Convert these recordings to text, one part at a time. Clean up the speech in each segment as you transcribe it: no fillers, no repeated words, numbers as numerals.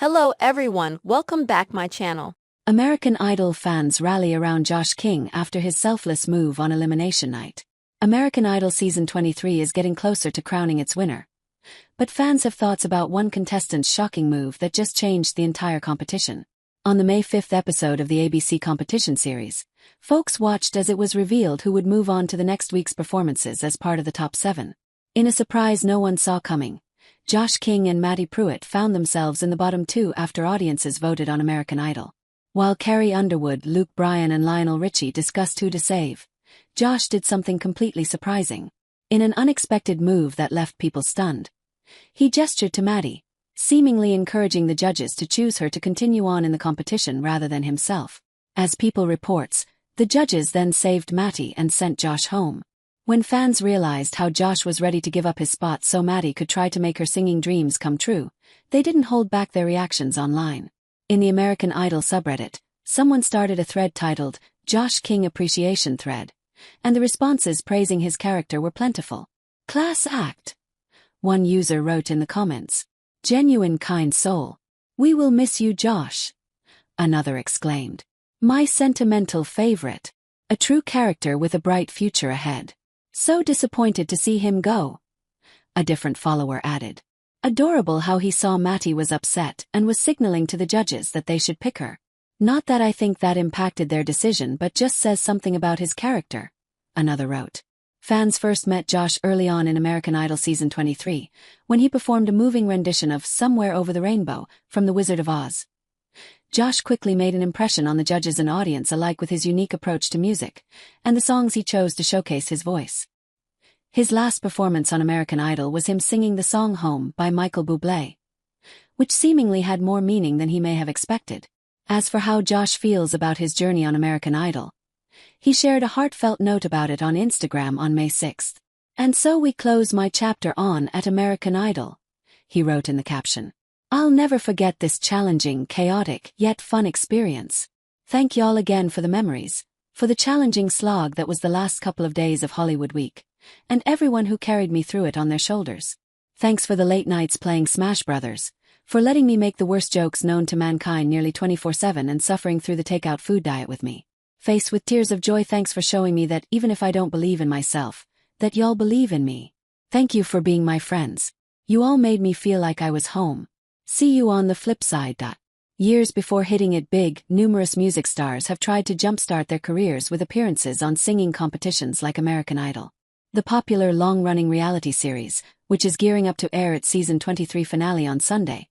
Hello everyone, welcome back my channel. American Idol fans rally around Josh King after his selfless move on Elimination Night. American Idol Season 23 is getting closer to crowning its winner. But fans have thoughts about one contestant's shocking move that just changed the entire competition. On the May 5th episode of the ABC competition series, folks watched as it was revealed who would move on to the next week's performances as part of the top 7. In a surprise no one saw coming, Josh King and Maddie Pruitt found themselves in the bottom 2 after audiences voted on American Idol. While Carrie Underwood, Luke Bryan and Lionel Richie discussed who to save, Josh did something completely surprising. In an unexpected move that left people stunned, he gestured to Maddie, seemingly encouraging the judges to choose her to continue on in the competition rather than himself. As People reports, the judges then saved Maddie and sent Josh home. When fans realized how Josh was ready to give up his spot so Maddie could try to make her singing dreams come true, they didn't hold back their reactions online. In the American Idol subreddit, someone started a thread titled, Josh King Appreciation Thread, and the responses praising his character were plentiful. Class act. One user wrote in the comments, genuine kind soul. We will miss you, Josh. Another exclaimed, my sentimental favorite. A true character with a bright future ahead. So disappointed to see him go. A different follower added, adorable how he saw Maddie was upset and was signaling to the judges that they should pick her. Not that I think that impacted their decision but just says something about his character. Another wrote. Fans first met Josh early on in American Idol Season 23, when he performed a moving rendition of Somewhere Over the Rainbow from The Wizard of Oz. Josh quickly made an impression on the judges and audience alike with his unique approach to music, and the songs he chose to showcase his voice. His last performance on American Idol was him singing the song Home by Michael Bublé, which seemingly had more meaning than he may have expected. As for how Josh feels about his journey on American Idol, he shared a heartfelt note about it on Instagram on May 6th. And so we close my chapter on at American Idol, he wrote in the caption. I'll never forget this challenging, chaotic, yet fun experience. Thank y'all again for the memories, for the challenging slog that was the last couple of days of Hollywood Week, and everyone who carried me through it on their shoulders. Thanks for the late nights playing Smash Brothers, for letting me make the worst jokes known to mankind nearly 24/7 and suffering through the takeout food diet with me. Faced with tears of joy, thanks for showing me that even if I don't believe in myself, that y'all believe in me. Thank you for being my friends. You all made me feel like I was home. See you on the flip side. Years before hitting it big, numerous music stars have tried to jumpstart their careers with appearances on singing competitions like American Idol. The popular long-running reality series, which is gearing up to air its Season 23 finale on Sunday,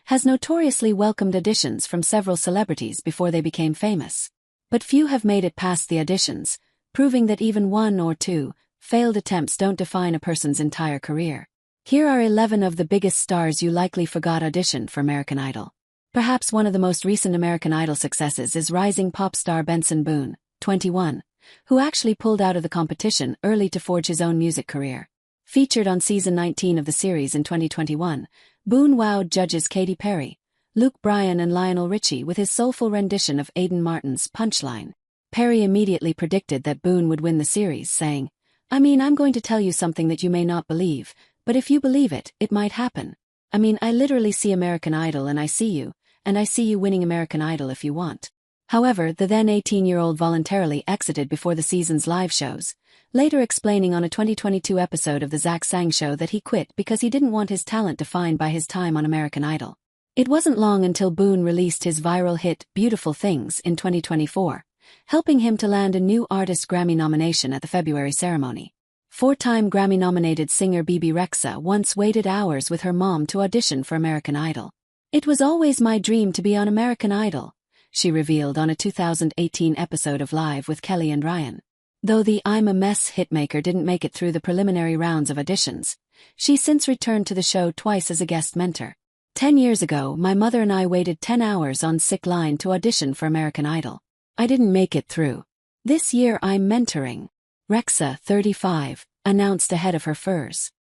has notoriously welcomed auditions from several celebrities before they became famous. But few have made it past the auditions, proving that even 1 or 2 failed attempts don't define a person's entire career. Here are 11 of the biggest stars you likely forgot auditioned for American Idol. Perhaps one of the most recent American Idol successes is rising pop star Benson Boone, 21, who actually pulled out of the competition early to forge his own music career. Featured on Season 19 of the series in 2021, Boone wowed judges Katy Perry, Luke Bryan and Lionel Richie with his soulful rendition of Aidan Martin's Punchline. Perry immediately predicted that Boone would win the series, saying, I'm going to tell you something that you may not believe, but if you believe it, it might happen. I literally see American Idol and I see you winning American Idol if you want. However, the then 18-year-old voluntarily exited before the season's live shows, later explaining on a 2022 episode of The Zach Sang Show that he quit because he didn't want his talent defined by his time on American Idol. It wasn't long until Boone released his viral hit Beautiful Things in 2024, helping him to land a new Artist Grammy nomination at the February ceremony. 4-time Grammy-nominated singer Bebe Rexha once waited hours with her mom to audition for American Idol. It was always my dream to be on American Idol, she revealed on a 2018 episode of Live with Kelly and Ryan. Though the I'm a Mess hitmaker didn't make it through the preliminary rounds of auditions, she since returned to the show twice as a guest mentor. 10 years ago, my mother and I waited 10 hours on sick line to audition for American Idol. I didn't make it through. This year I'm mentoring. Rexha, 35, announced ahead of her first